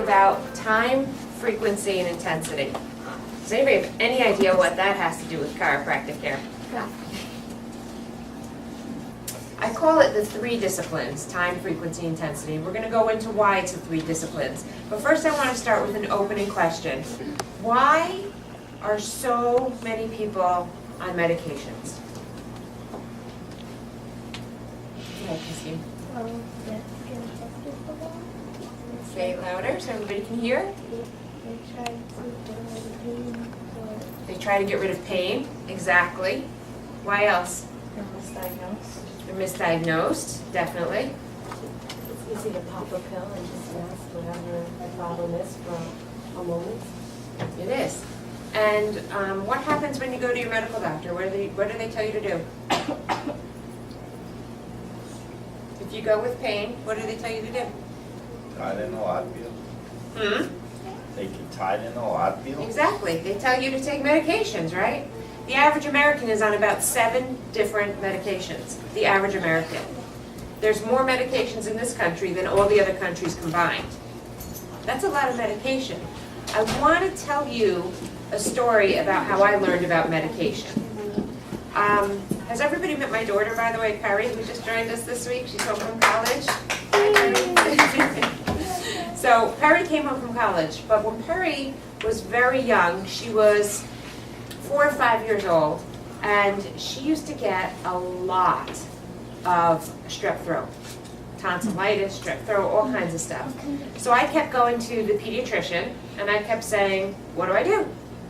about time, frequency, and intensity. Does anybody have any idea what that has to do with chiropractic care? I call it the 3 disciplines, time, frequency, intensity. We're going to go into why it's the 3 disciplines. But first I want to start with an opening question. Why are so many people on medications? Okay, Christine. Say it louder so everybody can hear. They try to get rid of pain. Exactly. Why else? They're misdiagnosed. They're misdiagnosed, definitely. It's easy to pop a pill and just ask whatever the problem is for a moment. It is. And what happens when you go to your medical doctor? What do they tell you to do? If you go with pain, what do they tell you to do? Tylenol. They can Tylenol. Exactly. They tell you to take medications, right? The average American is on about 7 different medications. The average American. There's more medications in this country than all the other countries combined. That's a lot of medication. I want to tell you a story about how I learned about medication. Has everybody met my daughter, by the way, Perry, who just joined us this week? She's home from college. So Perry came home from college, but when Perry was very young, she was 4 or 5 years old, and she used to get a lot of strep throat, tonsillitis, strep throat, all kinds of stuff. So I kept going to the pediatrician, and I kept saying, what do I do?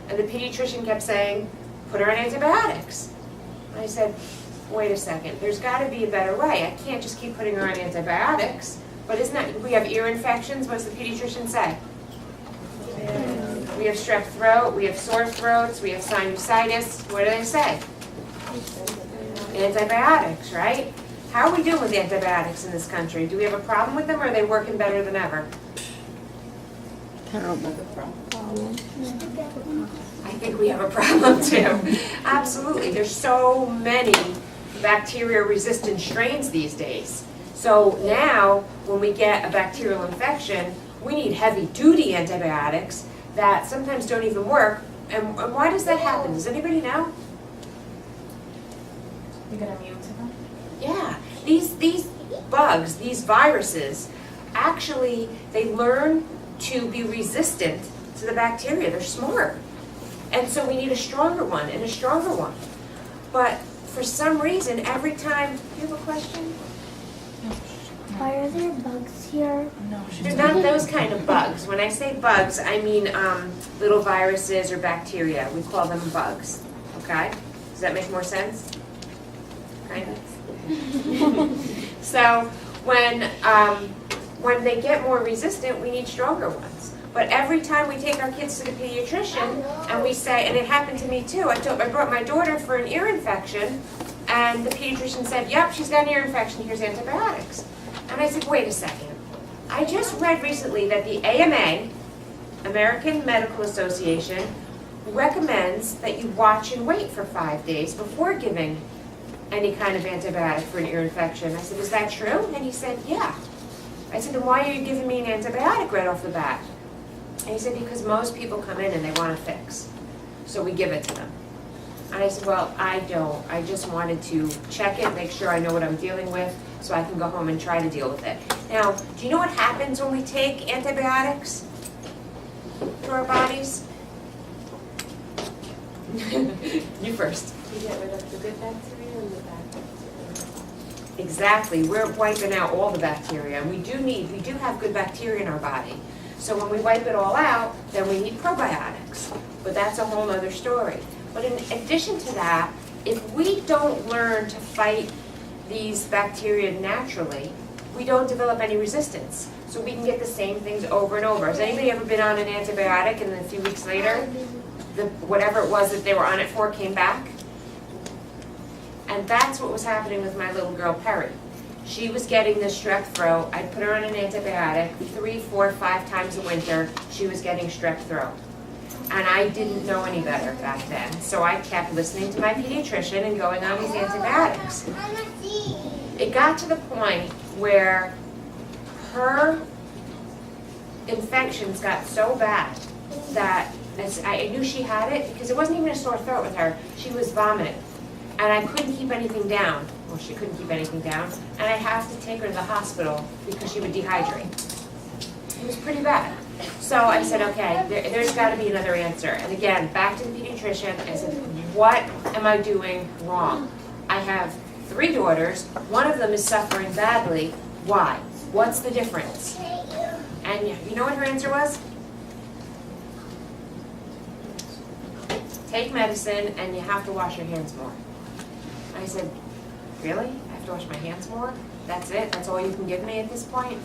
And the pediatrician kept saying, put her on antibiotics. And I said, wait a second, there's got to be a better way. I can't just keep putting her on antibiotics. But isn't that, we have ear infections, what does the pediatrician say? We have strep throat, we have sore throats, we have sinusitis. What do they say? Antibiotics, right? How are we doing with antibiotics in this country? Do we have a problem with them, or are they working better than ever? I think we have a problem too. Absolutely. There's so many bacteria-resistant strains these days. So now, when we get a bacterial infection, we need heavy-duty antibiotics that sometimes don't even work. And why does that happen? Does anybody know? You get immune to them? Yeah. These bugs, these viruses, actually, they learn to be resistant to the bacteria. They're smart. And so we need a stronger one and a stronger one. But for some reason, every time... Do you have a question? Why are there bugs here? No, They're not those kind of bugs. When I say bugs, I mean little viruses or bacteria. We call them bugs. Okay? Does that make more sense? Kind of. So when they get more resistant, we need stronger ones. But every time we take our kids to the pediatrician and we say, and it happened to me too, I brought my daughter for an ear infection, and the pediatrician said, yep, she's got an ear infection, here's antibiotics. And I said, wait a second. I just read recently that the AMA, American Medical Association, recommends that you watch and wait for 5 days before giving any kind of antibiotic for an ear infection. I said, is that true? And he said, yeah. I said, then why are you giving me an antibiotic right off the bat? And he said, because most people come in and they want a fix. So we give it to them. And I said, well, I don't. I just wanted to check it, make sure I know what I'm dealing with, so I can go home and try to deal with it. Now, do you know what happens when we take antibiotics to our bodies? You first. You get rid of the good bacteria and the bad bacteria. Exactly. We're wiping out all the bacteria. And we do have good bacteria in our body. So when we wipe it all out, then we need probiotics. But that's a whole other story. But in addition to that, if we don't learn to fight these bacteria naturally, we don't develop any resistance. So we can get the same things over and over. Has anybody ever been on an antibiotic and then a few weeks later, whatever it was that they were on it for came back? And that's what was happening with my little girl, Perry. She was getting this strep throat. I'd put her on an antibiotic 3, 4, 5 times a winter. She was getting strep throat. And I didn't know any better back then. So I kept listening to my pediatrician and going on these antibiotics. It got to the point where her infections got so bad that I knew she had it because it wasn't even a sore throat with her. She was vomiting. And I couldn't keep anything down. Well, she couldn't keep anything down. And I have to take her to the hospital because she would dehydrate. It was pretty bad. So I said, okay, there's got to be another answer. And again, back to the pediatrician, I said, what am I doing wrong? I have 3 daughters. One of them is suffering badly. Why? What's the difference? And you know what her answer was? Take medicine and you have to wash your hands more. I said, really? I have to wash my hands more? That's it? That's all you can give me at this point?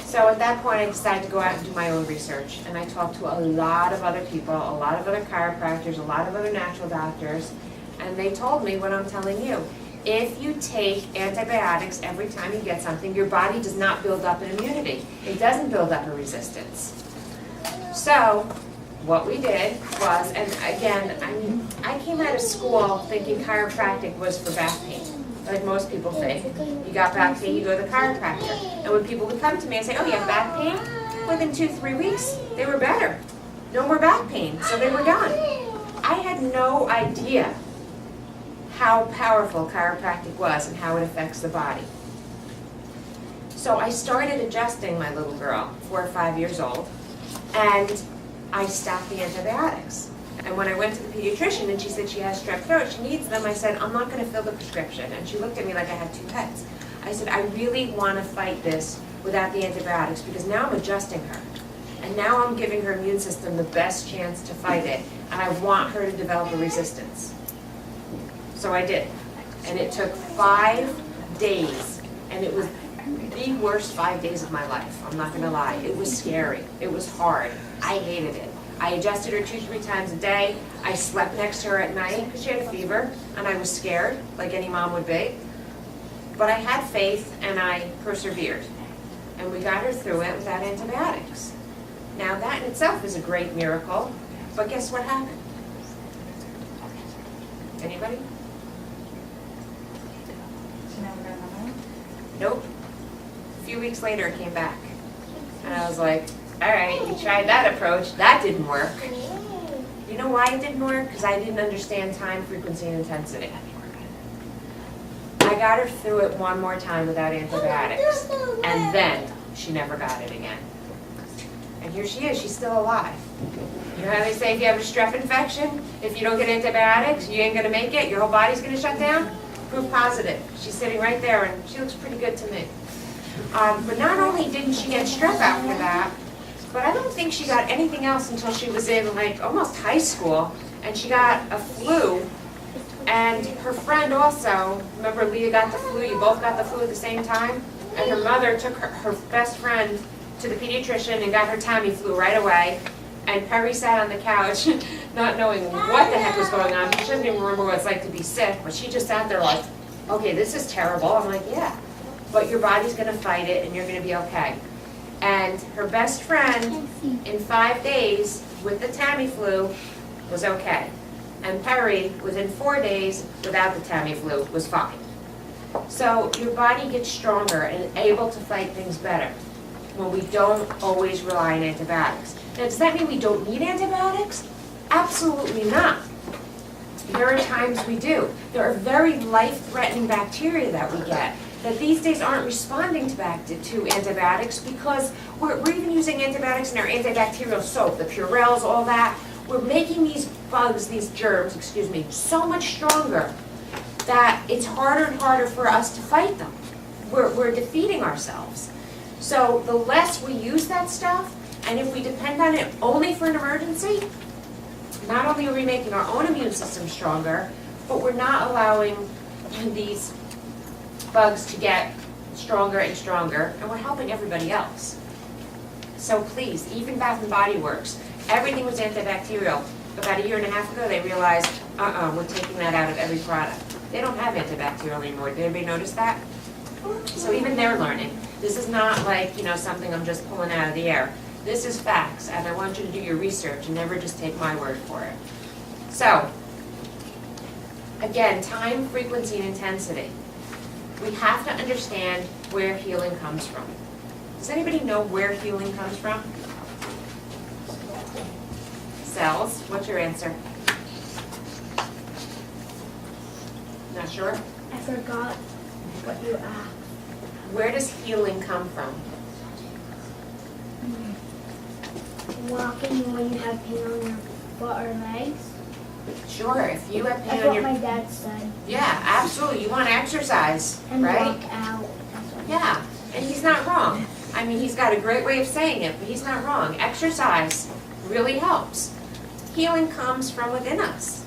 So at that point I decided to go out and do my own research. And I talked to a lot of other people, a lot of other chiropractors, a lot of other natural doctors. And they told me what I'm telling you. If you take antibiotics every time you get something, your body does not build up an immunity. It doesn't build up a resistance. So what we did was, and again, I came out of school thinking chiropractic was for back pain, like most people think. You got back pain, you go to the chiropractor. And when people would come to me and say, oh, you have back pain? Within 2-3 weeks, they were better. No more back pain, so they were done. I had no idea how powerful chiropractic was and how it affects the body. So I started adjusting my little girl, 4 or 5 years old, and I stopped the antibiotics. And when I went to the pediatrician and she said she has strep throat, she needs them, I said, I'm not going to fill the prescription. And she looked at me like I had 2 pets. I said, I really want to fight this without the antibiotics because now I'm adjusting her. And now I'm giving her immune system the best chance to fight it. And I want her to develop a resistance. So I did. And it took 5 days. And it was the worst 5 days of my life. I'm not going to lie. It was scary. It was hard. I hated it. I adjusted her 2-3 times a day. I slept next to her at night because she had a fever, and I was scared, like any mom would be. But I had faith, and I persevered. And we got her through it without antibiotics. Now that in itself is a great miracle, but guess what happened? Anybody? Nope. A few weeks later it came back. And I was like, all right, we tried that approach. That didn't work. You know why it didn't work? Because I didn't understand time, frequency, and intensity. I got her through it one more time without antibiotics. And then she never got it again. And here she is. She's still alive. You know how they say if you have a strep infection, if you don't get antibiotics, you ain't going to make it? Your whole body's going to shut down? Proof positive. She's sitting right there, and she looks pretty good to me. But not only didn't she get strep after that, but I don't think she got anything else until she was in like almost high school, and she got a flu. And her friend also, remember Leah got the flu, you both got the flu at the same time? And her mother took her best friend to the pediatrician and got her Tamiflu right away. And Perry sat on the couch not knowing what the heck was going on. She doesn't even remember what it's like to be sick, but she just sat there like, okay, this is terrible. I'm like, yeah, but your body's going to fight it and you're going to be okay. And her best friend, in 5 days with the Tamiflu, was okay. And Perry, within 4 days, without the Tamiflu, was fine. So your body gets stronger and able to fight things better when we don't always rely on antibiotics. Now, does that mean we don't need antibiotics? Absolutely not. There are times we do. There are very life-threatening bacteria that we get that these days aren't responding to antibiotics because we're even using antibiotics in our antibacterial soap, the Purells, all that. We're making these bugs, these germs, so much stronger that it's harder and harder for us to fight them. We're defeating ourselves. So the less we use that stuff, and if we depend on it only for an emergency, not only are we making our own immune system stronger, but we're not allowing these bugs to get stronger and stronger, and we're helping everybody else. So please, even Bath and Body Works, everything was antibacterial. About 1.5 years ago, they realized, we're taking that out of every product. They don't have antibacterial anymore. Did anybody notice that? So even they're learning. This is not like, something I'm just pulling out of the air. This is facts, and I want you to do your research and never just take my word for it. So, again, time, frequency, and intensity. We have to understand where healing comes from. Does anybody know where healing comes from? cells. What's your answer? Not sure? I forgot what you asked. Where does healing come from? Walking when you have pain on your foot or legs. Sure, if you have pain That's on what your... my dad said. Yeah, absolutely. You want to exercise, And right? walk out. That's what Yeah, and he's not wrong. I mean, he's got a great way of saying it, but he's not wrong. Exercise really helps. Healing comes from within us.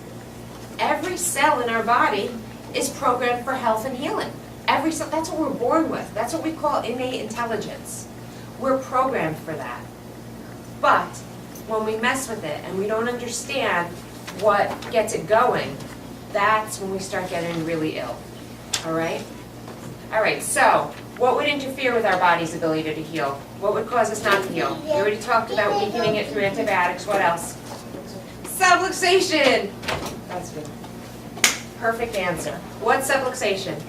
Every cell in our body is programmed for health and healing. Every cell, that's what we're born with. That's what we call innate intelligence. We're programmed for that. But when we mess with it and we don't understand what gets it going, that's when we start getting really ill. All right? All right, so what would interfere with our body's ability to heal? What would cause us not to heal? We already talked about weakening it through antibiotics. What else? Subluxation. That's good. Perfect answer. What's subluxation?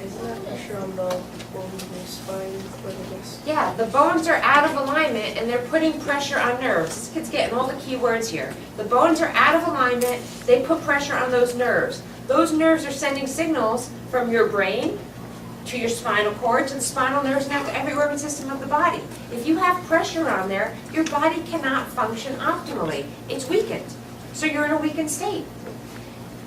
Isn't that pressure on the bones in your spine where the disc? Yeah, the bones are out of alignment and they're putting pressure on nerves. This kid's getting all the key words here. The bones are out of alignment, they put pressure on those nerves. Those nerves are sending signals from your brain to your spinal cord, to the spinal nerves, and out to every organ system of the body. If you have pressure on there, your body cannot function optimally. It's weakened. So you're in a weakened state.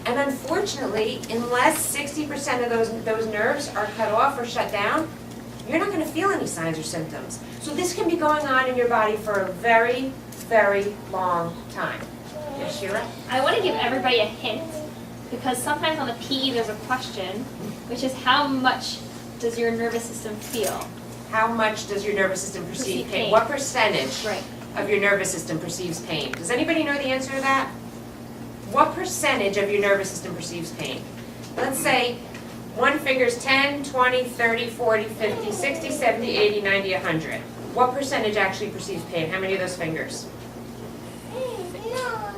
And unfortunately, unless 60% of those nerves are cut off or shut down, you're not going to feel any signs or symptoms. So this can be going on in your body for a very, very long time. Yes, Shira? I want to give everybody a hint because sometimes on the PE there's a question, which is how much does your nervous system feel? How much does your nervous system perceive Perceive pain? pain. What percentage Right. of your nervous system perceives pain? Does anybody know the answer to that? What percentage of your nervous system perceives pain? Let's say one figure's 10, 20, 30, 40, 50, 60, 70, 80, 90, 100. What percentage actually perceives pain? How many of those fingers?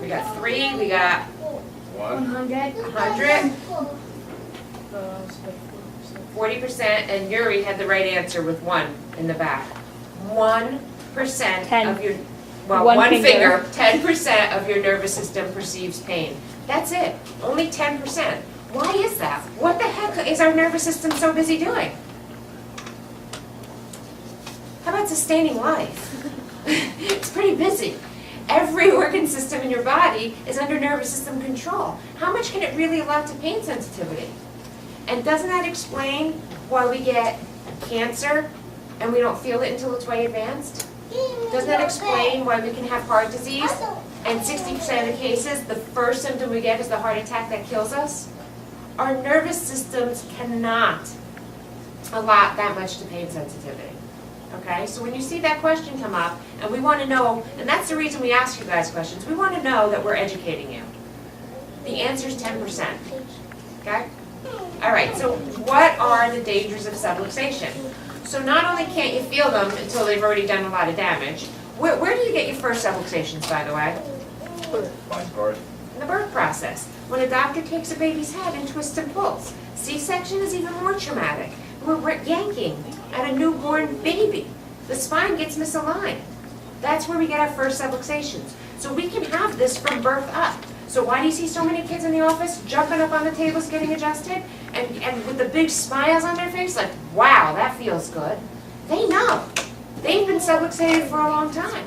We got 3, we got 100. 100, It's like 40%. 40%, and Yuri had the right answer with 1 in the back. 1% 10. of your, well, One one finger. finger, 10% of your nervous system perceives pain. That's it, only 10%. Why is that? What the heck is our nervous system so busy doing? How about sustaining life? It's pretty busy. Every organ system in your body is under nervous system control. How much can it really allow to pain sensitivity? And doesn't that explain why we get cancer and we don't feel it until it's way advanced? Doesn't that explain why we can have heart disease and 60% of the cases, the first symptom we get is the heart attack that kills us? Our nervous systems cannot allot that much to pain sensitivity. Okay, so when you see that question come up, and we want to know, and that's the reason we ask you guys questions, we want to know that we're educating you. The answer is 10%. Okay? All right, so what are the dangers of subluxation? So not only can't you feel them until they've already done a lot of damage, where do you get your first subluxations, by the way? My birth. In the birth process. When a doctor takes a baby's head and twists and pulls. C-section is even more traumatic. We're yanking at a newborn baby. The spine gets misaligned. That's where we get our first subluxations. So we can have this from birth up. So why do you see so many kids in the office jumping up on the tables getting adjusted and with the big smiles on their face like, wow, that feels good? They know. They've been subluxated for a long time.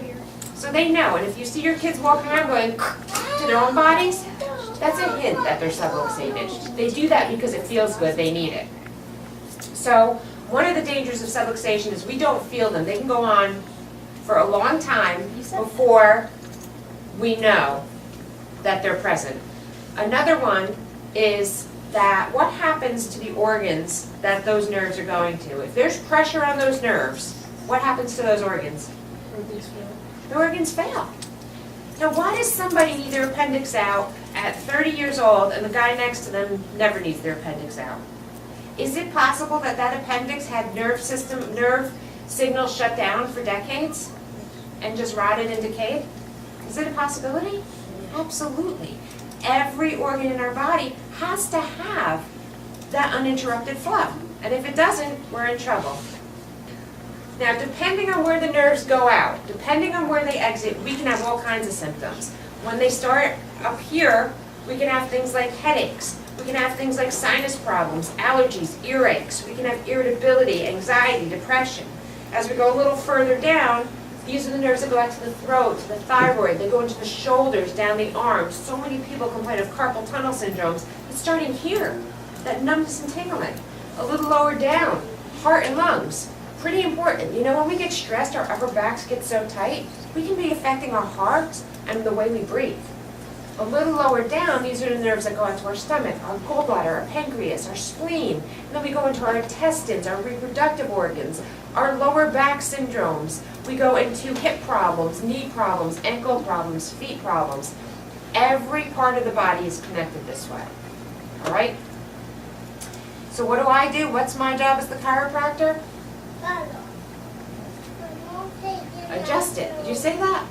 So they know. And if you see your kids walking around going to their own bodies, that's a hint that they're subluxated. They do that because it feels good. They need it. So one of the dangers of subluxation is we don't feel them. They can go on for a long time before we know that they're present. Another one is that what happens to the organs that those nerves are going to? If there's pressure on those nerves, what happens to those organs? The organs fail. Now why does somebody need their appendix out at 30 years old and the guy next to them never needs their appendix out? Is it possible that that appendix had nerve signals shut down for decades and just rotted and decayed? Is it a possibility? Absolutely. Every organ in our body has to have that uninterrupted flow. And if it doesn't, we're in trouble. Now, depending on where the nerves go out, depending on where they exit, we can have all kinds of symptoms. When they start up here, we can have things like headaches. We can have things like sinus problems, allergies, earaches. We can have irritability, anxiety, depression. As we go a little further down, these are the nerves that go out to the throat, to the thyroid. They go into the shoulders, down the arms. So many people complain of carpal tunnel syndromes. It's starting here, that numbness and tingling. A little lower down, heart and lungs. Pretty important. You know, when we get stressed, our upper backs get so tight, we can be affecting our hearts and the way we breathe. A little lower down, these are the nerves that go into our stomach, our gallbladder, our pancreas, our spleen. And then we go into our intestines, our reproductive organs, our lower back syndromes. We go into hip problems, knee problems, ankle problems, feet problems. Every part of the body is connected this way. All right? So what do? What's my job as the chiropractor? Adjust it. Did you say that?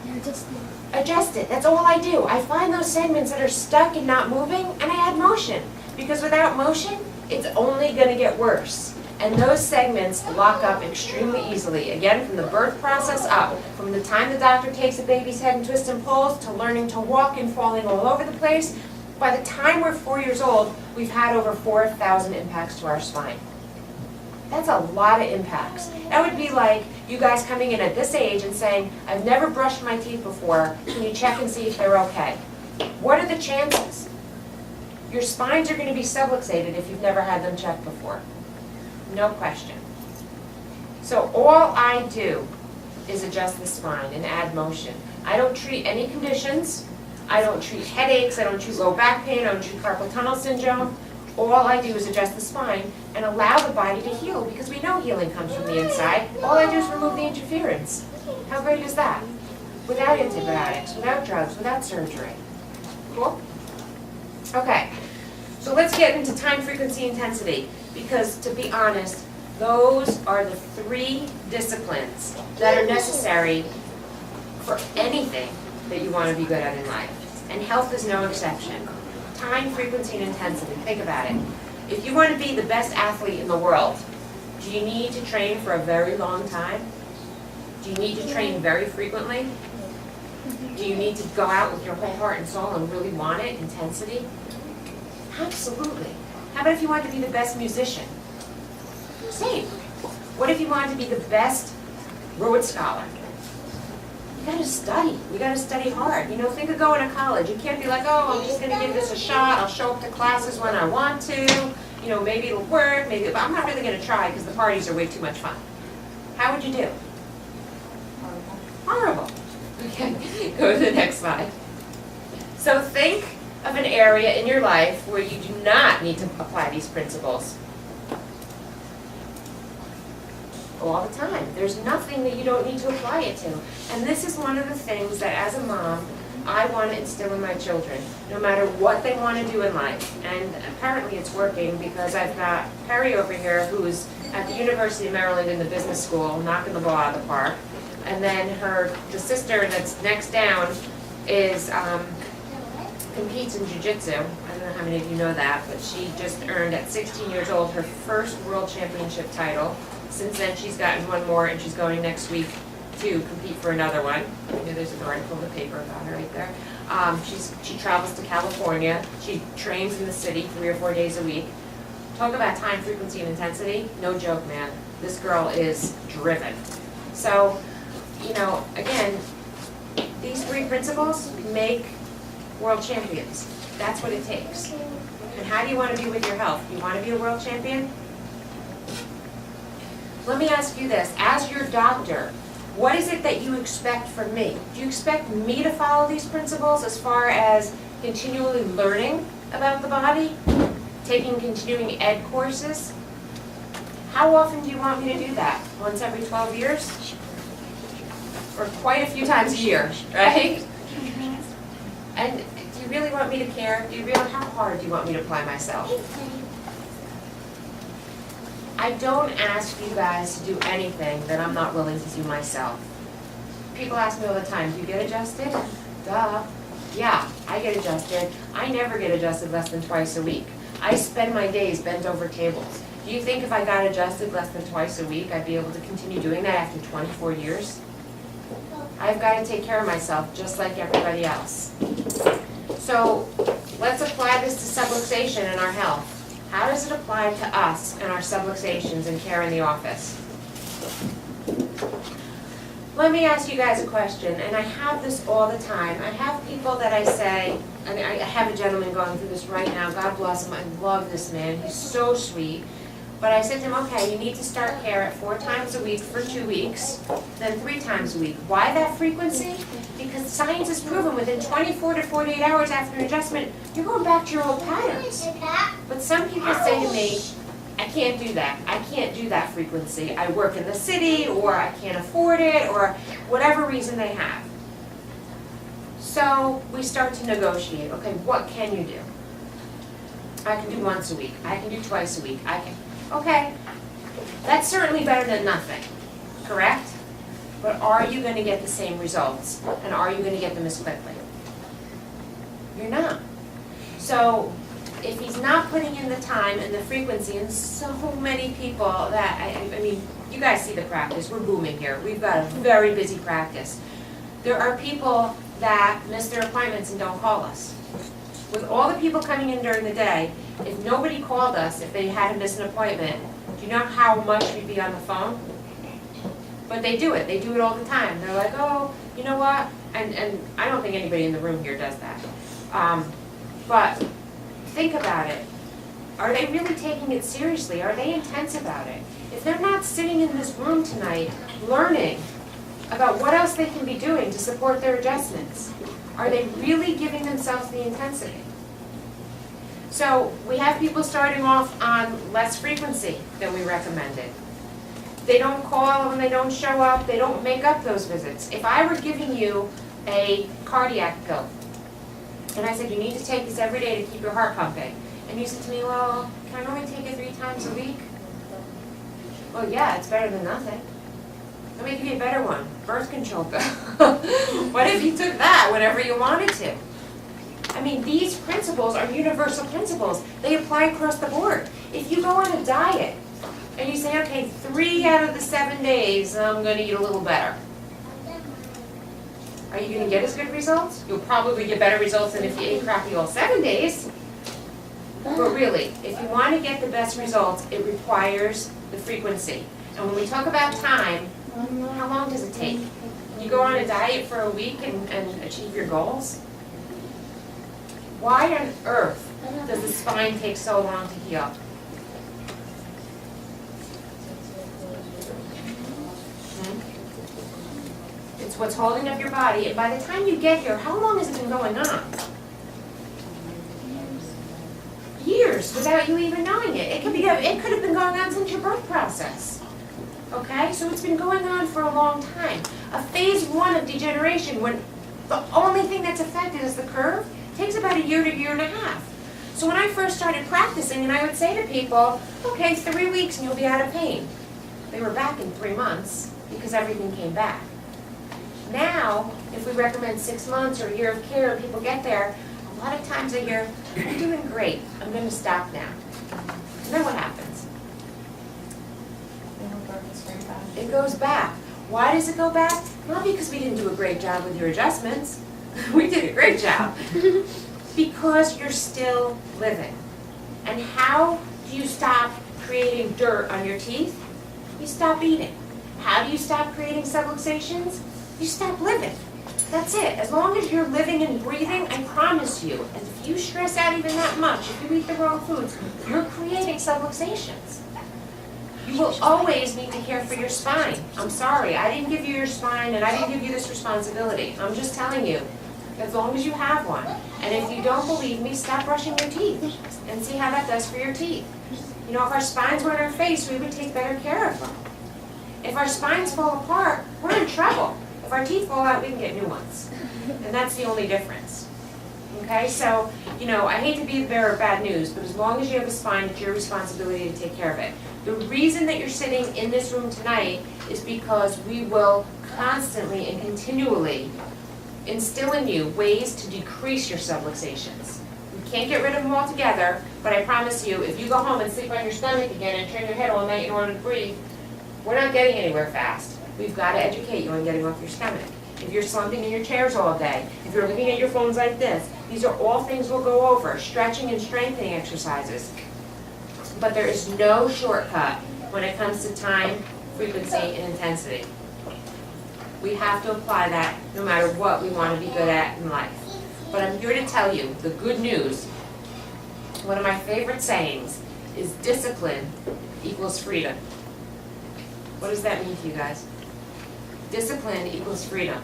Adjust it. That's all I do. I find those segments that are stuck and not moving, and I add motion. Because without motion, it's only going to get worse. And those segments lock up extremely easily. Again, from the birth process up, from the time the doctor takes a baby's head and twists and pulls, to learning to walk and falling all over the place, by the time we're 4 years old, we've had over 4,000 impacts to our spine. That's a lot of impacts. That would be like you guys coming in at this age and saying, I've never brushed my teeth before, can you check and see if they're okay? What are the chances? Your spines are going to be subluxated if you've never had them checked before. No question. So all I do is adjust the spine and add motion. I don't treat any conditions. I don't treat headaches. I don't treat low back pain. I don't treat carpal tunnel syndrome. All I do is adjust the spine and allow the body to heal, because we know healing comes from the inside. All I do is remove the interference. How great is that? Without antibiotics, without drugs, without surgery. Cool? Okay, so let's get into time, frequency, intensity, because to be honest, those are the 3 disciplines that are necessary for anything that you want to be good at in life. And health is no exception. Time, frequency, and intensity. Think about it. If you want to be the best athlete in the world, do you need to train for a very long time? Do you need to train very frequently? Do you need to go out with your whole heart and soul and really want it? Intensity? Absolutely. How about if you wanted to be the best musician? Same. What if you wanted to be the best Rhodes Scholar? You gotta study. You gotta study hard. You know, think of going to college. You can't be like, oh, I'm just gonna give this a shot. I'll show up to classes when I want to. You know, maybe it'll work, maybe, but I'm not really gonna try because the parties are way too much fun. How would you do? Horrible. Okay, go to the next slide. So think of an area in your life where you do not need to apply these principles. All the time. There's nothing that you don't need to apply it to. And this is one of the things that as a mom, I want to instill in my children, no matter what they want to do in life. And apparently it's working, because I've got Perry over here who's at the University of Maryland in the business school, knocking the ball out of the park. And then the sister that's next down is competes in jiu-jitsu. I don't know how many of you know that, but she just earned at 16 years old her first world championship title. Since then, she's gotten one more, and she's going next week to compete for another one. There's an article in the paper about her right there. She travels to California. She trains in the city 3 or 4 days a week. Talk about time, frequency, and intensity. No joke, man. This girl is driven. So, you know, again, these 3 principles make world champions. That's what it takes. And how do you want to be with your health? Do you want to be a world champion? Let me ask you this. As your doctor, what is it that you expect from me? Do you expect me to follow these principles as far as continually learning about the body, taking continuing ed courses? How often do you want me to do that? Once every 12 years? Or quite a few times a year, right? And do you really want me to care? How hard do you want me to apply myself? I don't ask you guys to do anything that I'm not willing to do myself. People ask me all the time, do you get adjusted? Duh. Yeah, I get adjusted. I never get adjusted less than twice a week. I spend my days bent over tables. Do you think if I got adjusted less than twice a week, I'd be able to continue doing that after 24 years? I've got to take care of myself just like everybody else. So let's apply this to subluxation in our health. How does it apply to us and our subluxations and care in the office? Let me ask you guys a question, and I have this all the time. I have people that I say, and I have a gentleman going through this right now, God bless him, I love this man, he's so sweet. But I said to him, okay, you need to start care at 4 times a week for 2 weeks, then 3 times a week. Why that frequency? Because science has proven within 24 to 48 hours after an adjustment, you're going back to your old patterns. But some people say to me, I can't do that. I can't do that frequency. I work in the city, or I can't afford it, or whatever reason they have. So we start to negotiate. Okay, what can you do? I can do once a week. I can do twice a week. I can. Okay, that's certainly better than nothing, correct? But are you going to get the same results? And are you going to get them as quickly? You're not. So if he's not putting in the time and the frequency, and so many people that, I mean, you guys see the practice, we're booming here. We've got a very busy practice. There are people that miss their appointments and don't call us. With all the people coming in during the day, if nobody called us, if they had to miss an appointment, do you know how much we'd be on the phone? But they do it all the time. They're like, oh, you know what? And I don't think anybody in the room here does that. But think about it. Are they really taking it seriously? Are they intense about it? If they're not sitting in this room tonight learning about what else they can be doing to support their adjustments, are they really giving themselves the intensity? So we have people starting off on less frequency than we recommended. They don't call and they don't show up, they don't make up those visits. If I were giving you a cardiac pill, and I said you need to take this every day to keep your heart pumping, and you said to me, well, can I only take it 3 times a week? Well, yeah, it's better than nothing. Let me give you a better one, birth control pill. What if you took that whenever you wanted to? I mean, these principles are universal principles. They apply across the board. If you go on a diet and you say, okay, 3 out of the 7 days, I'm going to eat a little better. Are you going to get as good results? You'll probably get better results than if you ate crappy all 7 days. But really, if you want to get the best results, it requires the frequency. And when we talk about time, how long does it take? You go on a diet for a week and achieve your goals? Why on earth does the spine take so long to heal? It's what's holding up your body, and by the time you get here, how long has it been going on? Years, without you even knowing it. It could have been going on since your birth process. Okay, so it's been going on for a long time. A phase 1 of degeneration, when the only thing that's affected is the curve, takes about a year to 1.5 years. So when I first started practicing, and I would say to people, okay, 3 weeks and you'll be out of pain. They were back in 3 months because everything came back. Now, if we recommend 6 months or a year of care and people get there, a lot of times I hear, you're doing great, I'm going to stop now. And then what happens? It goes back. Why does it go back? Not because we didn't do a great job with your adjustments. We did a great job. Because you're still living. And how do you stop creating dirt on your teeth? You stop eating. How do you stop creating subluxations? You stop living. That's it. As long as you're living and breathing, I promise you, if you stress out even that much, if you eat the wrong foods, you're creating subluxations. You will always need to care for your spine. I'm sorry, I didn't give you your spine and I didn't give you this responsibility. I'm just telling you, as long as you have one. And if you don't believe me, stop brushing your teeth and see how that does for your teeth. You know, if our spines were on our face, we would take better care of them. If our spines fall apart, we're in trouble. If our teeth fall out, we can get new ones. And that's the only difference. Okay, so, you know, I hate to be the bearer of bad news, but as long as you have a spine, it's your responsibility to take care of it. The reason that you're sitting in this room tonight is because we will constantly and continually instill in you ways to decrease your subluxations. We can't get rid of them altogether, but I promise you, if you go home and sleep on your stomach again and turn your head all night in order to breathe, we're not getting anywhere fast. We've got to educate you on getting off your stomach. If you're slumping in your chairs all day, if you're looking at your phones like this, these are all things we'll go over, stretching and strengthening exercises. But there is no shortcut when it comes to time, frequency, and intensity. We have to apply that no matter what we want to be good at in life. But I'm here to tell you the good news. One of my favorite sayings is discipline equals freedom. What does that mean to you guys? Discipline equals freedom.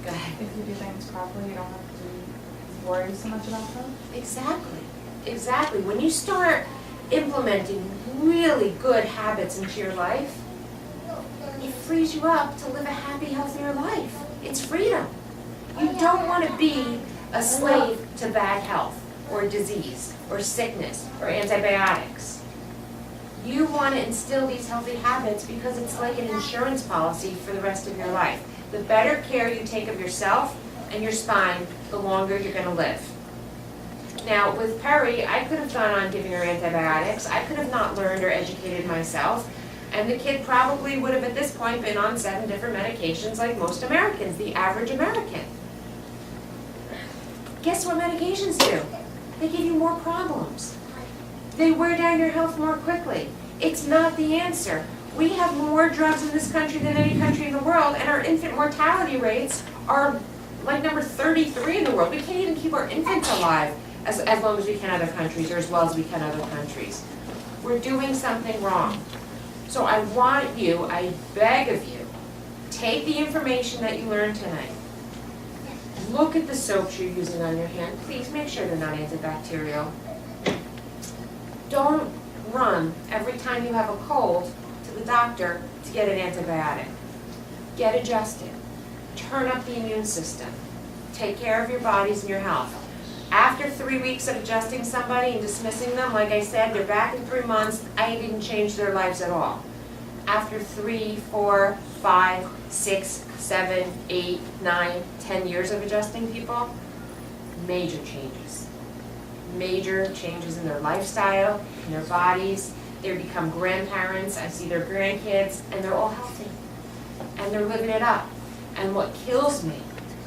Go ahead. If you do things properly, you don't have to worry so much about them. Exactly. Exactly. When you start implementing really good habits into your life, it frees you up to live a happy, healthier life. It's freedom. You don't want to be a slave to bad health or disease or sickness or antibiotics. You want to instill these healthy habits because it's like an insurance policy for the rest of your life. The better care you take of yourself and your spine, the longer you're going to live. Now, with Perry, I could have gone on giving her antibiotics. I could have not learned or educated myself. And the kid probably would have at this point been on 7 different medications like most Americans, the average American. Guess what medications do? They give you more problems. They wear down your health more quickly. It's not the answer. We have more drugs in this country than any country in the world, and our infant mortality rates are like number 33 in the world. We can't even keep our infants alive as long as we can other countries, or as well as we can other countries. We're doing something wrong. So I want you, I beg of you, take the information that you learned tonight. Look at the soaps you're using on your hand. Please make sure they're not antibacterial. Don't run every time you have a cold to the doctor to get an antibiotic. Get adjusted. Turn up the immune system. Take care of your bodies and your health. After 3 weeks of adjusting somebody and dismissing them, like I said, they're back in 3 months. I didn't change their lives at all. After 3, 4, 5, 6, 7, 8, 9, 10 years of adjusting people, major changes. Major changes in their lifestyle, in their bodies. They become grandparents. I see their grandkids, and they're all healthy. And they're living it up. And what kills me,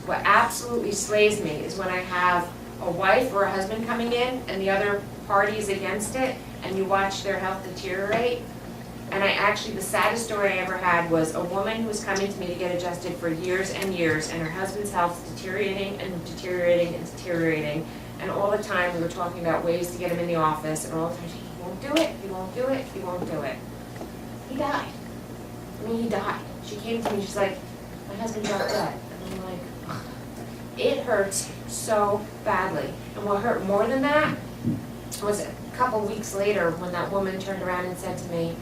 what absolutely slays me, is when I have a wife or a husband coming in and the other party is against it, and you watch their health deteriorate. And the saddest story I ever had was a woman who was coming to me to get adjusted for years and years, and her husband's health deteriorating and deteriorating and deteriorating. And all the time we were talking about ways to get him in the office, and all the time, he won't do it, he won't do it, he won't do it. He died. I mean, he died. She came to me, she's like, my husband dropped dead. And I'm like, ugh. It hurts so badly. And what hurt more than that was a couple weeks later when that woman turned around and said to me,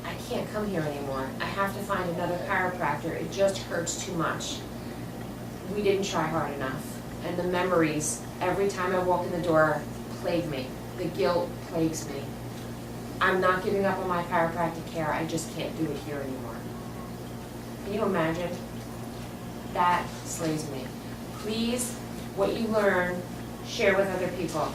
I can't come here anymore. I have to find another chiropractor. It just hurts too much. We didn't try hard enough. And the memories, every time I walk in the door, plague me. The guilt plagues me. I'm not giving up on my chiropractic care. I just can't do it here anymore. Can you imagine? That slays me. Please, what you learn, share with other people.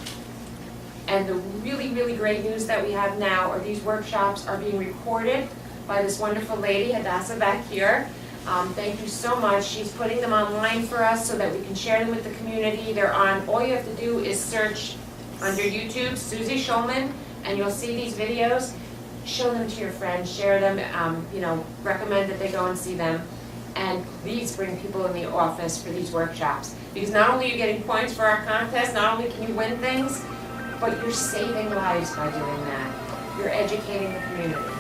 And the really, really great news that we have now are these workshops are being recorded by this wonderful lady, Hadassah, back here. Thank you so much. She's putting them online for us so that we can share them with the community. They're on, all you have to do is search under YouTube, Suzi Schulman, and you'll see these videos. Show them to your friends, share them, recommend that they go and see them. And please bring people in the office for these workshops. Because not only are you getting points for our contest, not only can you win things, but you're saving lives by doing that. You're educating the community.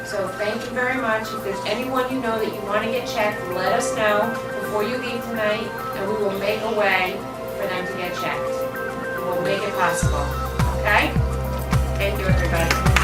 So thank you very much. If there's anyone you know that you want to get checked, let us know before you leave tonight, and we will make a way for them to get checked. We'll make it possible. Okay? Thank you, everybody.